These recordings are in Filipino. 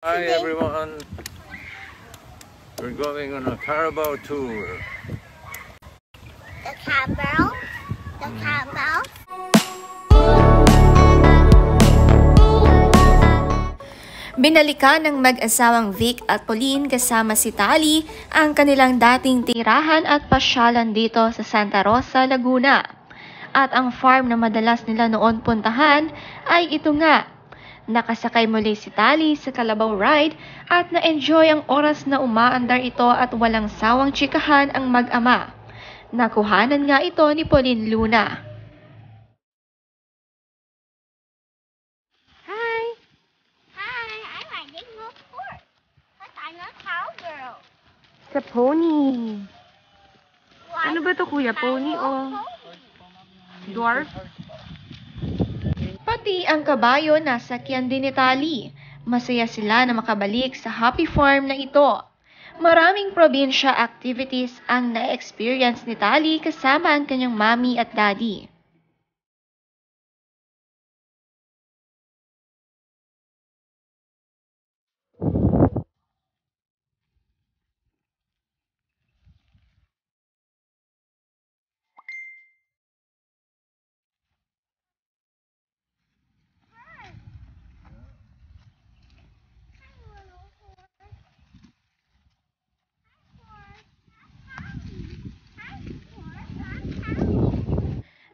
Hi everyone, we're going on a Carabao tour. The Carabao? The Carabao? Binalikan ng mag-asawang Vic at Pauline kasama si Tali ang kanilang dating tirahan at pasyalan dito sa Santa Rosa, Laguna. At ang farm na madalas nila noon puntahan ay ito nga. Nakasakay muli si Tali sa Kalabaw Ride at na-enjoy ang oras na umaandar ito at walang sawang tsikahan ang mag-ama. Nakuhanan nga ito ni Pauline Luna. Sa pony. Ano ba to, kuya? Pony o dwarf? Pati ang kabayo nasakyan din ni Tali. Masaya sila na makabalik sa happy farm na ito. Maraming probinsya activities ang na-experience ni Tali kasama ang kanyang mommy at daddy.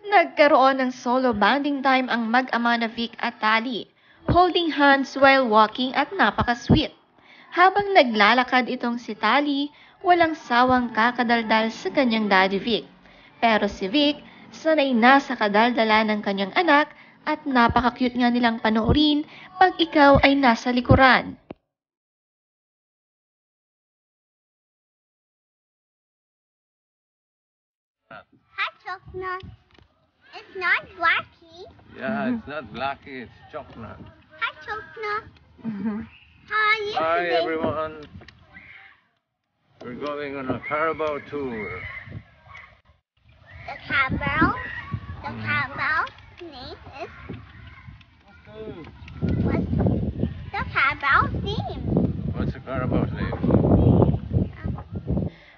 Nagkaroon ng solo bonding time ang mag-ama na Vic at Tali, holding hands while walking at napaka-sweet. Habang naglalakad itong si Tali, walang sawang kakadaldal sa kanyang daddy Vic. Pero si Vic, sanay na sa kadaldala ng kanyang anak at napaka-cute nga nilang panoorin pag ikaw ay nasa likuran. Hi, Chocolate. It's not Blackie. Yeah, it's not Blackie, it's Chocolate. Hi, Chocolate. How are you Hi today? everyone, we're going on a Carabao tour. The Carabao? The Carabao's name is... What's the Carabao's name? What's the Carabao's name?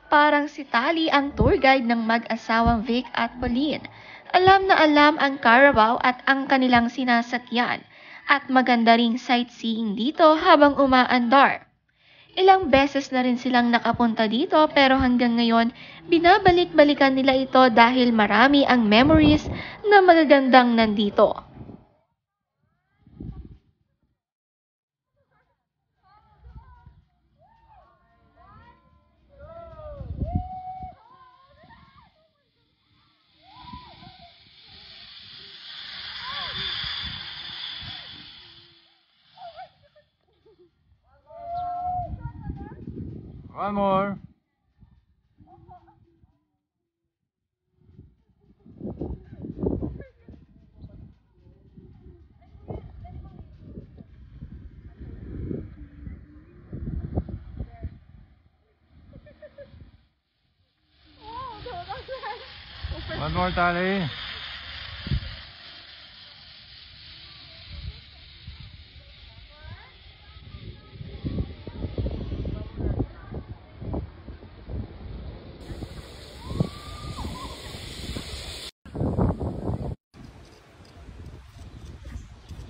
Parang si Tali ang tour guide ng mag-asawang Vic at Pauline. Alam na alam ang Carabao at ang kanilang sinasakyan at maganda ring sightseeing dito habang umaandar. Ilang beses na rin silang nakapunta dito pero hanggang ngayon binabalik-balikan nila ito dahil marami ang memories na magagandang nandito. One more. One more, Tali.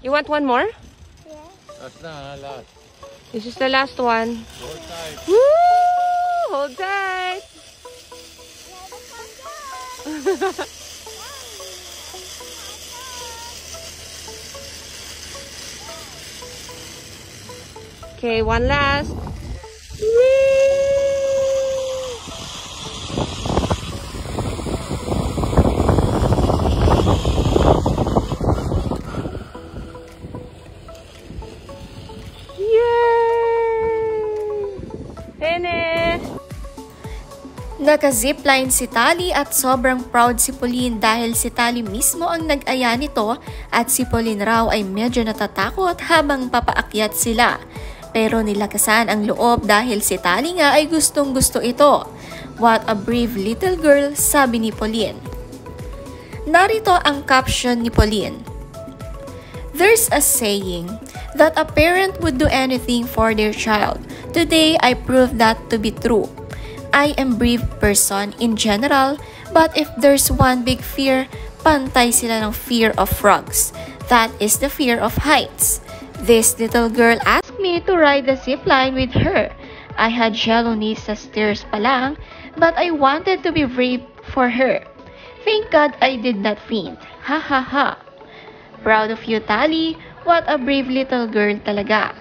You want one more? Yeah. That's not last. This is the last one. Hold tight. Woo! Hold tight! Okay, one last. Naka-zipline si Tali at sobrang proud si Pauline dahil si Tali mismo ang nag-aya nito at si Pauline raw ay medyo natatakot habang papaakyat sila. Pero nilakasan ang loob dahil si Tali nga ay gustong-gusto ito. What a brave little girl, sabi ni Pauline. Narito ang caption ni Pauline. There's a saying, that a parent would do anything for their child. Today, I proved that to be true. I am brave person in general, but if there's one big fear, pantay sila ng fear of frogs. That is the fear of heights. This little girl asked me to ride the zip line with her. I had shallow knees sa stairs pa lang, but I wanted to be brave for her. Thank God I did not faint. Ha ha ha. Proud of you, Tali. What a brave little girl talaga.